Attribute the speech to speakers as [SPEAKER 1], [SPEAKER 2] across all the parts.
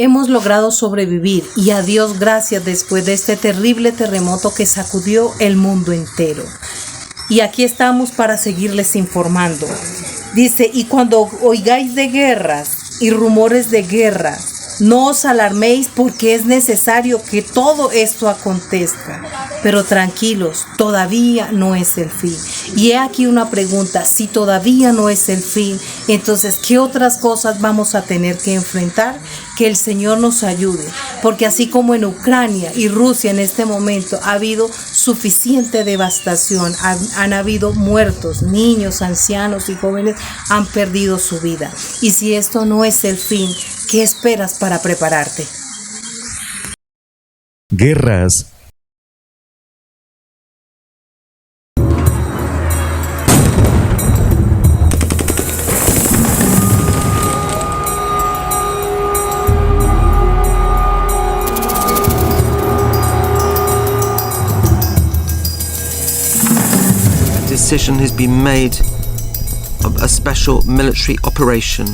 [SPEAKER 1] Hemos logrado sobrevivir y a Dios gracias después de este terrible terremoto que sacudió el mundo entero. Y aquí estamos para seguirles informando. Dice, y cuando oigáis de guerras y rumores de guerras, no os alarméis porque es necesario que todo esto acontezca. Pero tranquilos, todavía no es el fin. Y he aquí una pregunta, si todavía no es el fin, entonces, ¿qué otras cosas vamos a tener que enfrentar? Que el Señor nos ayude, porque así como en Ucrania y Rusia en este momento ha habido suficiente devastación, han habido muertos, niños, ancianos y jóvenes han perdido su vida. Y si esto no es el fin, ¿qué esperas para prepararte?
[SPEAKER 2] Guerras.
[SPEAKER 3] Decision has been made of a special military operation.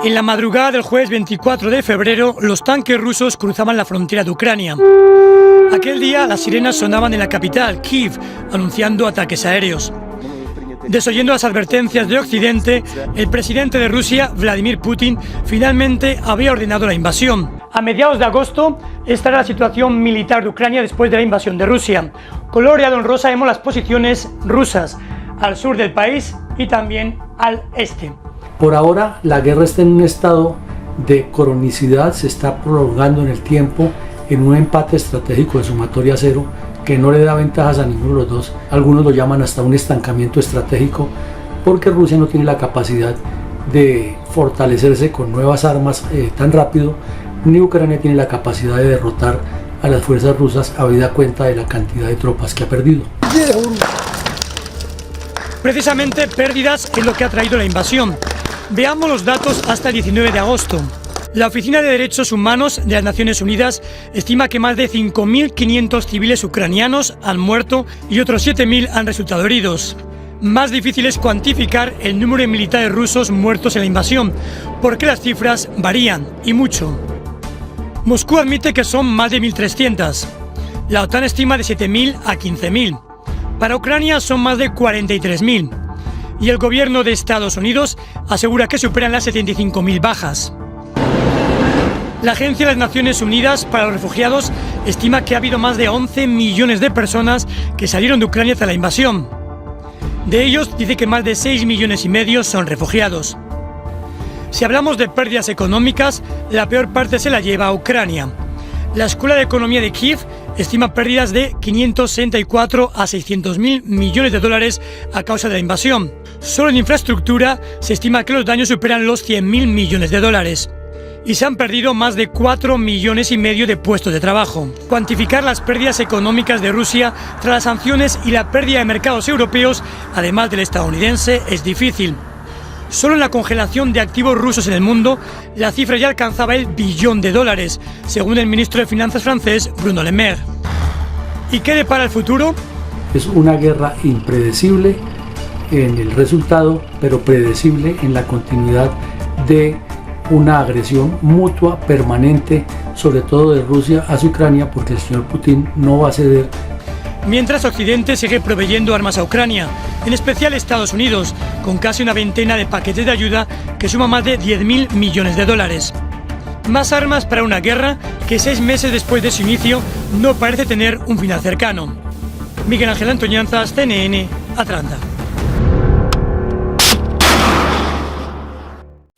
[SPEAKER 4] En la madrugada del jueves 24 de febrero, los tanques rusos cruzaban la frontera de Ucrania. Aquel día, las sirenas sonaban en la capital, Kiev, anunciando ataques aéreos. Desoyendo las advertencias de Occidente, el presidente de Rusia, Vladimir Putin, finalmente había ordenado la invasión. A mediados de agosto, esta era la situación militar de Ucrania después de la invasión de Rusia. Coloreado en rosa vemos las posiciones rusas al sur del país y también al este.
[SPEAKER 5] Por ahora, la guerra está en un estado de cronicidad, se está prolongando en el tiempo en un empate estratégico de sumatoria cero que no le da ventajas a ninguno de los dos. Algunos lo llaman hasta un estancamiento estratégico porque Rusia no tiene la capacidad de fortalecerse con nuevas armas tan rápido, ni Ucrania tiene la capacidad de derrotar a las fuerzas rusas habida cuenta de la cantidad de tropas que ha perdido.
[SPEAKER 4] Precisamente pérdidas es lo que ha traído la invasión. Veamos los datos hasta el 19 de agosto. La Oficina de Derechos Humanos de las Naciones Unidas estima que más de 5.500 civiles ucranianos han muerto y otros 7.000 han resultado heridos. Más difícil es cuantificar el número de militares rusos muertos en la invasión, porque las cifras varían, y mucho. Moscú admite que son más de 1.300. La OTAN estima de 7.000 a 15.000. Para Ucrania son más de 43.000. Y el gobierno de Estados Unidos asegura que superan las 75.000 bajas. La Agencia de las Naciones Unidas para los Refugiados estima que ha habido más de 11 millones de personas que salieron de Ucrania tras la invasión. De ellos, dice que más de 6,5 millones son refugiados. Si hablamos de pérdidas económicas, la peor parte se la lleva a Ucrania. La Escuela de Economía de Kiev estima pérdidas de 564 a 600.000 millones de dólares a causa de la invasión. Solo en infraestructura se estima que los daños superan los 100.000 millones de dólares. y se han perdido más de 4,5 millones de puestos de trabajo. Cuantificar las pérdidas económicas de Rusia tras las sanciones y la pérdida de mercados europeos, además del estadounidense, es difícil. Solo en la congelación de activos rusos en el mundo, la cifra ya alcanzaba el $1 billón, según el ministro de Finanzas francés, Bruno Le Maire. ¿Y qué depara el futuro?
[SPEAKER 5] Es una guerra impredecible en el resultado, pero predecible en la continuidad de una agresión mutua permanente, sobre todo de Rusia hacia Ucrania, porque el señor Putin no va a ceder.
[SPEAKER 4] Mientras Occidente sigue proveyendo armas a Ucrania, en especial Estados Unidos, con casi una veintena de paquetes de ayuda que suman más de $10.000 millones. Más armas para una guerra que 6 meses después de su inicio no parece tener un final cercano. Miguel Ángel Antoñanzas, CNN, Atlanta.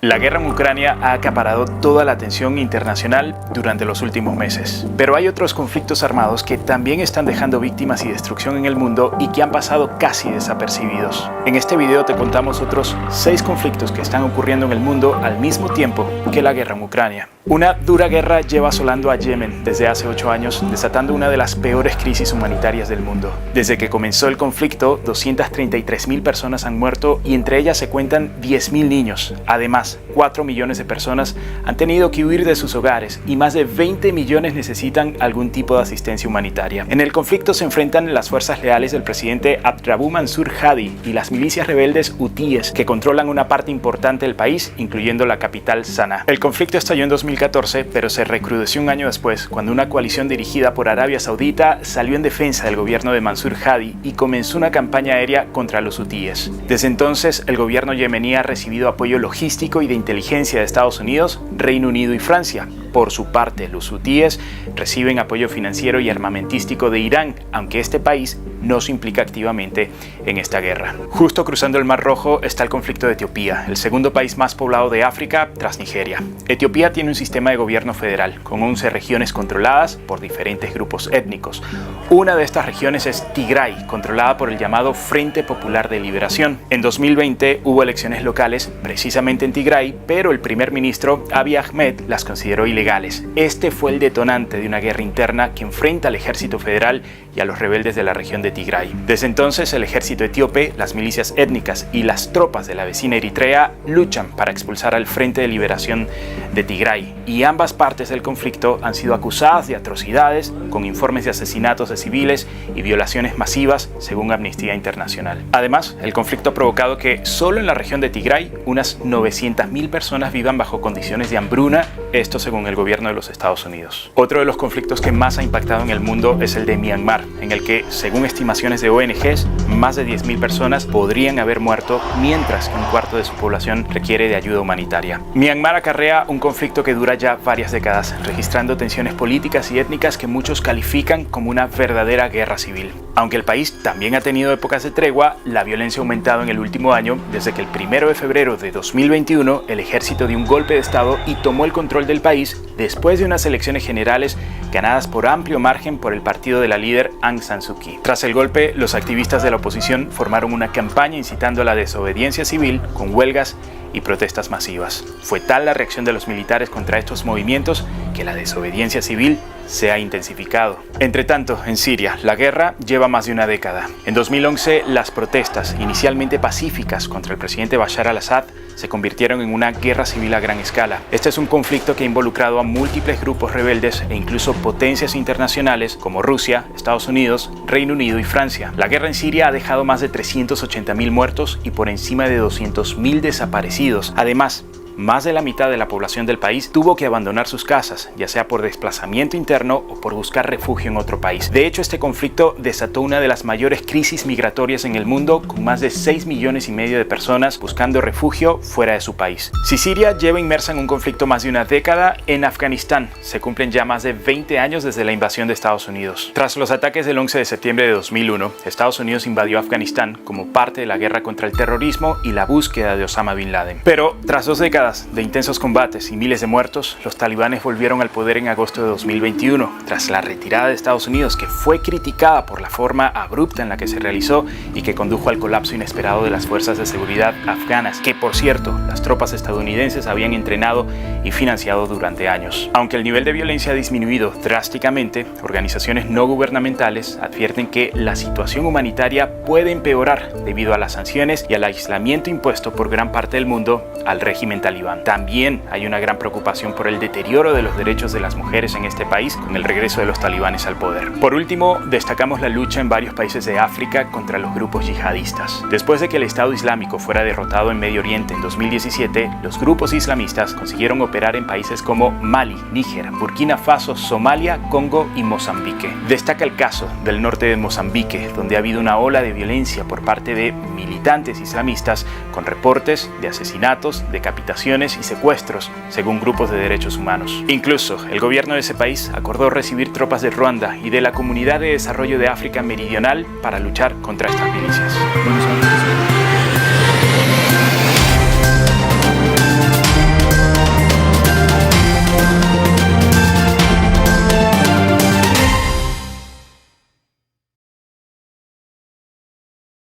[SPEAKER 2] La guerra en Ucrania ha acaparado toda la atención internacional durante los últimos meses. Pero hay otros conflictos armados que también están dejando víctimas y destrucción en el mundo y que han pasado casi desapercibidos. En este video te contamos otros 6 conflictos que están ocurriendo en el mundo al mismo tiempo que la guerra en Ucrania. Una dura guerra lleva asolando a Yemen desde hace 8 años, desatando una de las peores crisis humanitarias del mundo. Desde que comenzó el conflicto, 233.000 personas han muerto y entre ellas se cuentan 10.000 niños. Además, 4 millones de personas han tenido que huir de sus hogares y más de 20 millones necesitan algún tipo de asistencia humanitaria. En el conflicto se enfrentan las fuerzas leales del presidente Abdrabbuh Mansur Hadi y las milicias rebeldes hutíes que controlan una parte importante del país, incluyendo la capital Sanaa. El conflicto estalló en 2014, pero se recrudeció un año después, cuando una coalición dirigida por Arabia Saudita salió en defensa del gobierno de Mansur Hadi y comenzó una campaña aérea contra los hutíes. Desde entonces, el gobierno yemení ha recibido apoyo logístico y de inteligencia de Estados Unidos, Reino Unido y Francia. Por su parte, los hutíes reciben apoyo financiero y armamentístico de Irán, aunque este país no se implica activamente en esta guerra. Justo cruzando el Mar Rojo está el conflicto de Etiopía, el segundo país más poblado de África tras Nigeria. Etiopía tiene un sistema de gobierno federal, con 11 regiones controladas por diferentes grupos étnicos. Una de estas regiones es Tigray, controlada por el llamado Frente Popular de Liberación. En 2020 hubo elecciones locales, precisamente en Tigray, pero el primer ministro Abiy Ahmed las consideró ilegales. Este fue el detonante de una guerra interna que enfrenta al ejército federal y a los rebeldes de la región de Tigray. Desde entonces, el ejército etíope, las milicias étnicas y las tropas de la vecina Eritrea luchan para expulsar al Frente de Liberación de Tigray, y ambas partes del conflicto han sido acusadas de atrocidades, con informes de asesinatos de civiles y violaciones masivas, según Amnistía Internacional. Además, el conflicto ha provocado que solo en la región de Tigray unas 900.000 personas vivan bajo condiciones de hambruna, esto según el gobierno de los Estados Unidos. Otro de los conflictos que más ha impactado en el mundo es el de Myanmar, en el que, según estimaciones de ONGs, más de 10.000 personas podrían haber muerto, mientras que un cuarto de su población requiere de ayuda humanitaria. Myanmar acarrea un conflicto que dura ya varias décadas, registrando tensiones políticas y étnicas que muchos califican como una verdadera guerra civil. Aunque el país también ha tenido épocas de tregua, la violencia ha aumentado en el último año, desde que el 1 de febrero de 2021 el ejército dio un golpe de estado y tomó el control del país después de unas elecciones generales ganadas por amplio margen por el partido de la líder Aung San Suu Kyi. Tras el golpe, los activistas de la oposición formaron una campaña incitando a la desobediencia civil con huelgas y protestas masivas. Fue tal la reacción de los militares contra estos movimientos que la desobediencia civil se ha intensificado. Entre tanto, en Siria, la guerra lleva más de una década. En 2011, las protestas, inicialmente pacíficas contra el presidente Bashar al-Assad, se convirtieron en una guerra civil a gran escala. Este es un conflicto que ha involucrado a múltiples grupos rebeldes e incluso potencias internacionales como Rusia, Estados Unidos, Reino Unido y Francia. La guerra en Siria ha dejado más de 380.000 muertos y por encima de 200.000 desaparecidos. Además, más de la mitad de la población del país tuvo que abandonar sus casas, ya sea por desplazamiento interno o por buscar refugio en otro país. De hecho, este conflicto desató una de las mayores crisis migratorias en el mundo, con más de 6,5 millones de personas buscando refugio fuera de su país. Si Siria lleva inmersa en un conflicto más de una década, en Afganistán se cumplen ya más de 20 años desde la invasión de Estados Unidos. Tras los ataques del 11 de septiembre de 2001, Estados Unidos invadió Afganistán como parte de la guerra contra el terrorismo y la búsqueda de Osama Bin Laden. Pero tras 2 décadas décadas de intensos combates y miles de muertos, los talibanes volvieron al poder en agosto de 2021, tras la retirada de Estados Unidos, que fue criticada por la forma abrupta en la que se realizó y que condujo al colapso inesperado de las fuerzas de seguridad afganas, que por cierto, las tropas estadounidenses habían entrenado y financiado durante años. Aunque el nivel de violencia ha disminuido drásticamente, organizaciones no gubernamentales advierten que la situación humanitaria puede empeorar debido a las sanciones y al aislamiento impuesto por gran parte del mundo al régimen talibán. También hay una gran preocupación por el deterioro de los derechos de las mujeres en este país con el regreso de los talibanes al poder. Por último, destacamos la lucha en varios países de África contra los grupos yihadistas. Después de que el Estado Islámico fuera derrotado en Medio Oriente en 2017, los grupos islamistas consiguieron operar en países como Mali, Níger, Burkina Faso, Somalia, Congo y Mozambique. Destaca el caso del norte de Mozambique, donde ha habido una ola de violencia por parte de militantes islamistas con reportes de asesinatos, decapitaciones y secuestros, según grupos de derechos humanos. Incluso, el gobierno de ese país acordó recibir tropas de Ruanda y de la Comunidad de Desarrollo de África Meridional para luchar contra estas milicias.